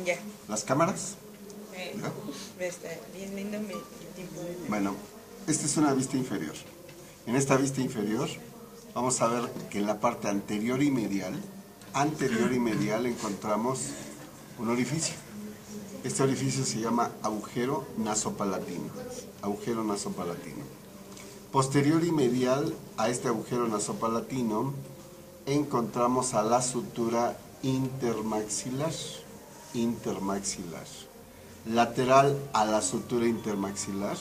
Ya. ¿Las cámaras? Eh, ¿Ya? Está bien lindo el tiempo de... Bueno, esta es una vista inferior. En esta vista inferior vamos a ver que en la parte anterior y medial encontramos un orificio. Este orificio se llama agujero nasopalatino. Agujero nasopalatino. Posterior y medial a este agujero nasopalatino encontramos a la sutura intermaxilar. Intermaxilar. Lateral a la sutura intermaxilar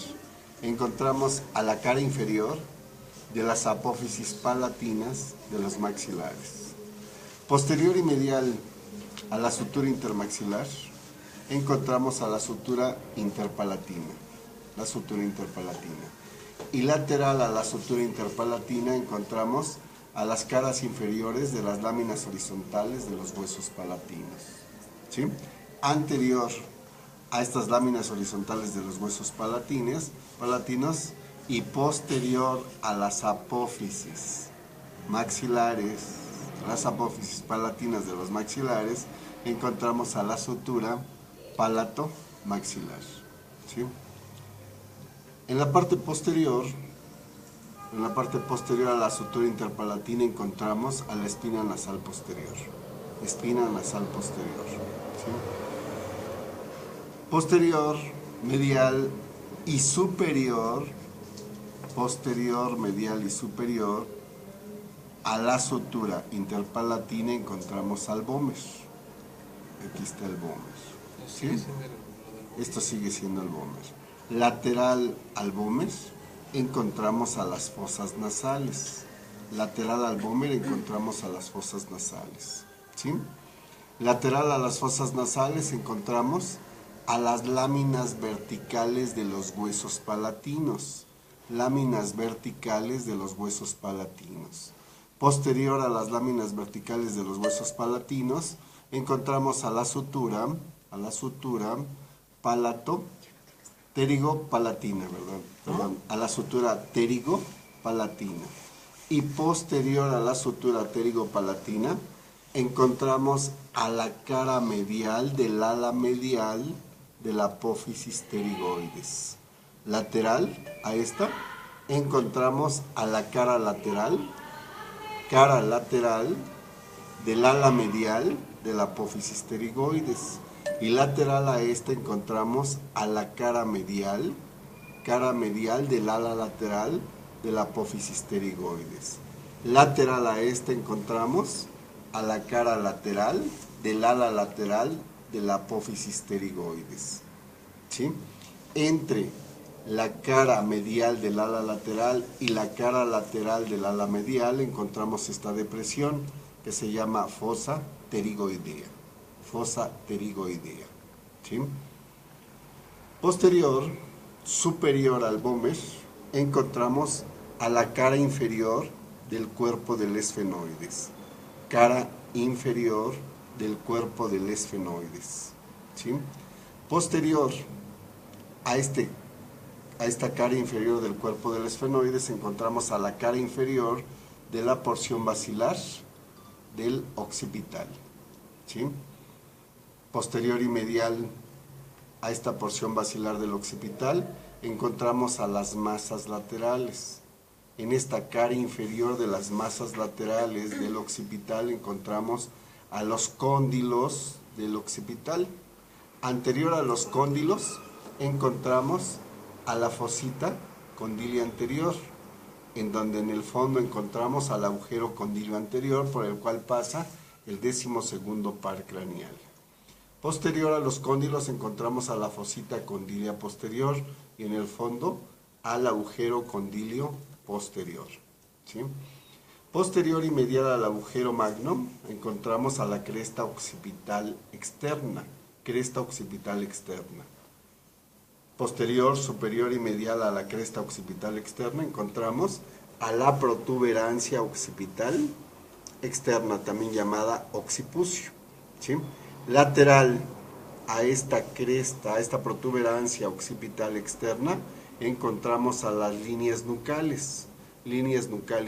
encontramos a la cara inferior de las apófisis palatinas de los maxilares. Posterior y medial a la sutura intermaxilar encontramos a la sutura interpalatina. La sutura interpalatina. Y lateral a la sutura interpalatina encontramos a las caras inferiores de las láminas horizontales de los huesos palatinos. ¿Sí? Anterior a estas láminas horizontales de los huesos palatinos y posterior a las apófisis maxilares, las apófisis palatinas de los maxilares, encontramos a la sutura palato-maxilar. ¿Sí? En la parte posterior a la sutura interpalatina encontramos a la espina nasal posterior. Espina nasal posterior. ¿Sí? Posterior, medial y superior, posterior, medial y superior, a la sutura interpalatina encontramos al vómer. Aquí está el vómer. ¿Sí? Esto sigue siendo el vómer. Lateral al vómer encontramos a las fosas nasales. Lateral al vómer encontramos a las fosas nasales. ¿Sí? Lateral a las fosas nasales encontramos a las láminas verticales de los huesos palatinos. Láminas verticales de los huesos palatinos. Posterior a las láminas verticales de los huesos palatinos encontramos a la sutura palato-pterigo-palatina, perdón, a la sutura pterigo-palatina. Y posterior a la sutura pterigo-palatina encontramos a la cara medial del ala medial de la apófisis pterigoides. Lateral a esta encontramos a la cara lateral del ala medial de la apófisis pterigoides. Y lateral a esta encontramos a la cara medial del ala lateral de la apófisis pterigoides. Lateral a esta encontramos a la cara lateral del ala lateral de la apófisis pterigoides. ¿Sí? Entre la cara medial del ala lateral y la cara lateral del ala medial encontramos esta depresión que se llama fosa pterigoidea. Fosa pterigoidea. ¿Sí? Posterior, superior al vómer, encontramos a la cara inferior del cuerpo del esfenoides. Cara inferior del cuerpo del esfenoides. ¿Sí? Posterior a esta cara inferior del cuerpo del esfenoides encontramos a la cara inferior de la porción basilar del occipital. ¿Sí? Posterior y medial a esta porción basilar del occipital encontramos a las masas laterales. En esta cara inferior de las masas laterales del occipital encontramos a los cóndilos del occipital. Anterior a los cóndilos encontramos a la fosita condilio anterior, en donde en el fondo encontramos al agujero condilio anterior por el cual pasa el 12º par craneal. Posterior a los cóndilos encontramos a la fosita condilia posterior y en el fondo al agujero condilio posterior. ¿Sí? Posterior y medial al agujero magno encontramos a la cresta occipital externa. Cresta occipital externa. Posterior, superior y medial a la cresta occipital externa encontramos a la protuberancia occipital externa, también llamada occipucio. ¿Sí? Lateral a esta cresta, a esta protuberancia occipital externa, encontramos a las líneas nucales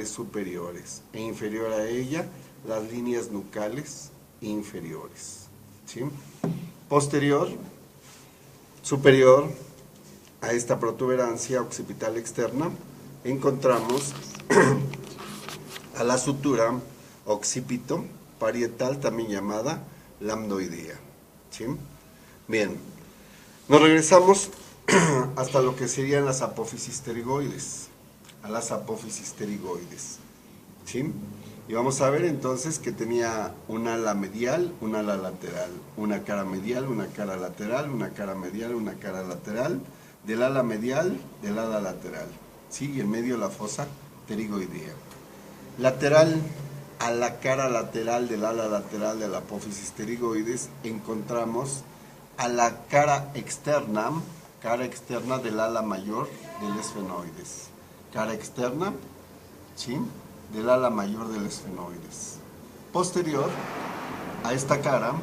superiores, e inferior a ella, las líneas nucales inferiores. ¿Sí? Posterior, superior a esta protuberancia occipital externa, encontramos a la sutura occipito parietal, también llamada lambdoidea. ¿Sí? Bien, nos regresamos hasta lo que serían las apófisis pterigoides, a las apófisis pterigoides. ¿Sí? Y vamos a ver entonces que tenía un ala medial, un ala lateral, una cara medial, una cara lateral, una cara medial, una cara lateral, del ala medial, del ala lateral. ¿Sí? Y en medio la fosa pterigoidea. Lateral a la cara lateral del ala lateral de la apófisis pterigoides encontramos a la cara externa del ala mayor del esfenoides. Cara externa, ¿sí?, del ala mayor del esfenoides. Posterior a esta cara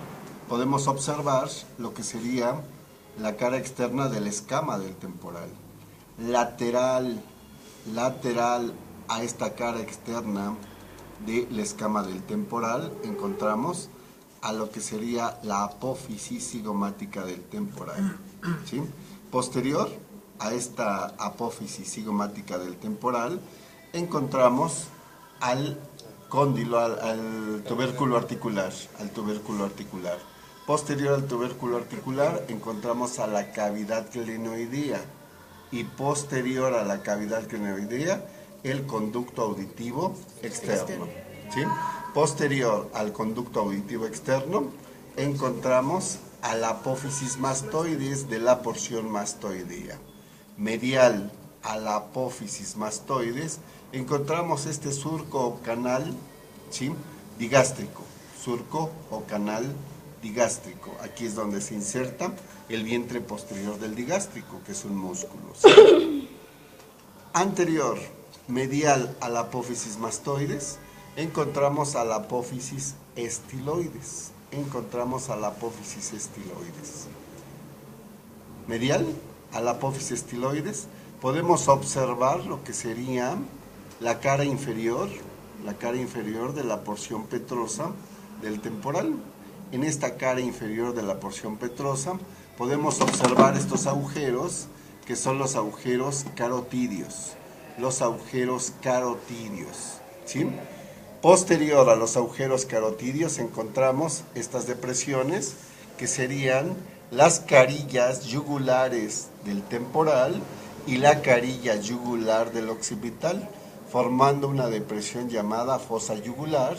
podemos observar lo que sería la cara externa de la escama del temporal. Lateral a esta cara externa de la escama del temporal encontramos a lo que sería la apófisis cigomática del temporal. ¿Sí? Posterior a esta apófisis cigomática del temporal encontramos al cóndilo, al tubérculo articular, Posterior al tubérculo articular encontramos a la cavidad glenoidea y posterior a la cavidad glenoidea el conducto auditivo externo. ¿Sí? Posterior al conducto auditivo externo encontramos a la apófisis mastoides de la porción mastoidea. Medial a la apófisis mastoides encontramos este surco o canal, ¿sí?, digástrico, surco o canal digástrico. Aquí es donde se inserta el vientre posterior del digástrico, que es un músculo, ¿sí? Anterior, medial a la apófisis mastoides, encontramos a la apófisis estiloides. Medial a la apófisis estiloides podemos observar lo que sería la cara inferior de la porción petrosa del temporal. En esta cara inferior de la porción petrosa podemos observar estos agujeros, que son los agujeros carotidios. ¿Sí? Posterior a los agujeros carotidios encontramos estas depresiones, que serían las carillas yugulares del temporal y la carilla yugular del occipital, formando una depresión llamada fosa yugular,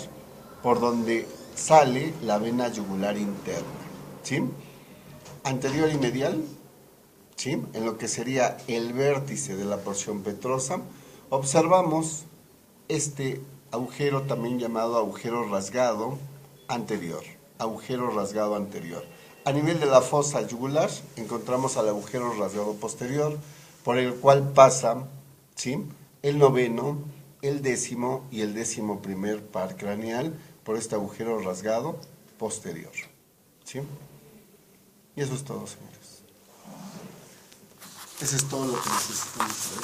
por donde sale la vena yugular interna. ¿Sí? Anterior y medial, ¿sí?, en lo que sería el vértice de la porción petrosa, observamos este agujero también llamado agujero rasgado anterior. A nivel de la fosa yugular encontramos al agujero rasgado posterior, por el cual pasa, ¿sí?, el noveno, el décimo y el 11º par craneal por este agujero rasgado posterior. ¿Sí? Y eso es todo, señores. Eso es todo lo que necesitamos saber.